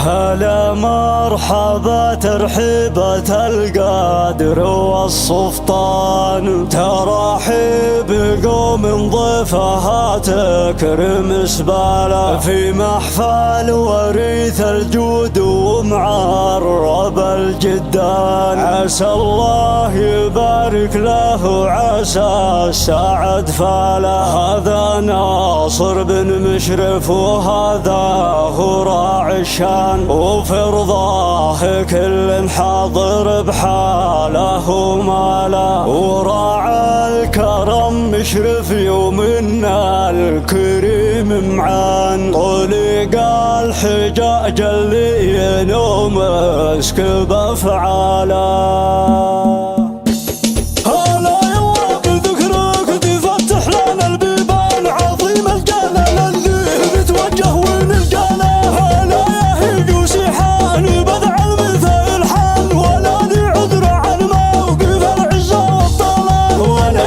هلا مرحبا ترحيبة القادر والسلطان، ترحيب قوم ضيفها تكرم سباله، في محفل وريث الجود ومعرب الجدان. عسى الله يبارك له عسى السعد فاله، هذا ناصر بن مشرف وهذا هو راعي الشان، وفي رضاه كل حاضر بحاله وماله، وراعى الكرم مشرف يومنا الكريم معان. طلق الحجاج اللي ينوم اسكب افعاله.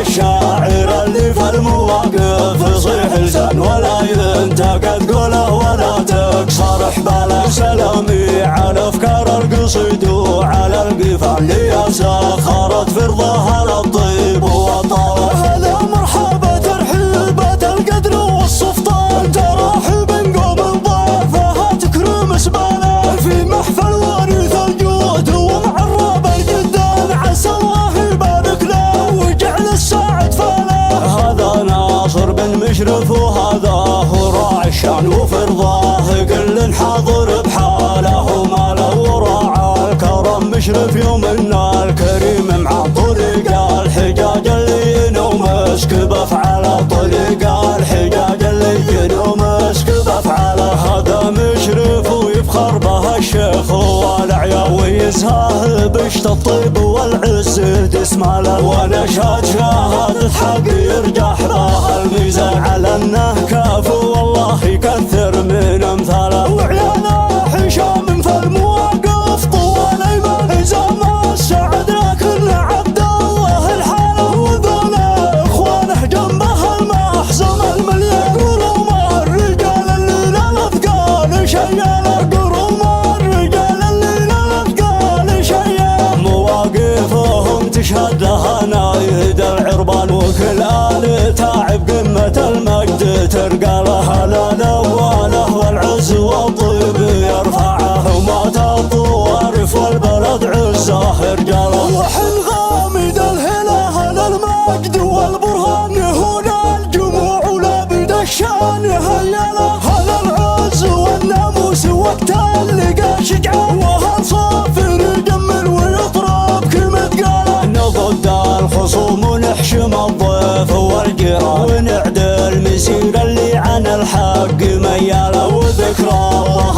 الشاعر اللي في المواقف يصيح لسان ولا ينتقد قوله ولا تكسر حباله. سلامي على افكار القصيد وعلى القفا اللي سخرت في رضاها للطيب والطاوة. هلا مرحبا ترحيبة القدر والسلطان، ترحيب قوم ضيفها تكرم سباله، في محفل وريث الجود ومعرب الجدان. عسى الله يبارك له ويجعل السعد فاله، هذا ناصر بن مشرف وهذا هو راعي الشان، وفي رضاه كل حاضر بحاله وماله، وراعى الكرم مشرف يومنا الكريم مع طريق الحجاج اللي ينوم اسكب افعاله. طريق الحجاج اللي ينوم اسكب افعاله، هذا مشرف ويفخر به الشيخ والعيا، ويزهاه بشت الطيب والعز تسماله. ونشهد شهادة حق يرجح بها الميزان، على انه كافو والله يكثر من امثاله. وعياله حشام في المواقف طوال ايمان زمان السعد، لكن عبد الله الحاله وذولا اخوانه جنبه المحزم المليان. قروم الرجال اللي لا الاثقال شياله، قروم الرجال اللي لا الاثقال شياله. مواقفهم تشهد لها نايد العربان، وكل آل تعب قمة المجد ترقاله. هلا نواله والعز والطيب يرفعه، وما تطوارف والبلد عزه رجاله. وحل غامد الهلا هلا المجد والبرهان، هنا الجموع ولابد الشان هياله. هلا العز والناموس وقت اللقى شجعان، وهل صافر يجمل ويطرب كلمة قاله. نضد الخصوم ونحشم الضيف والجيران، ونعدل مسير اللي عن الحق مياله. وذكرى الله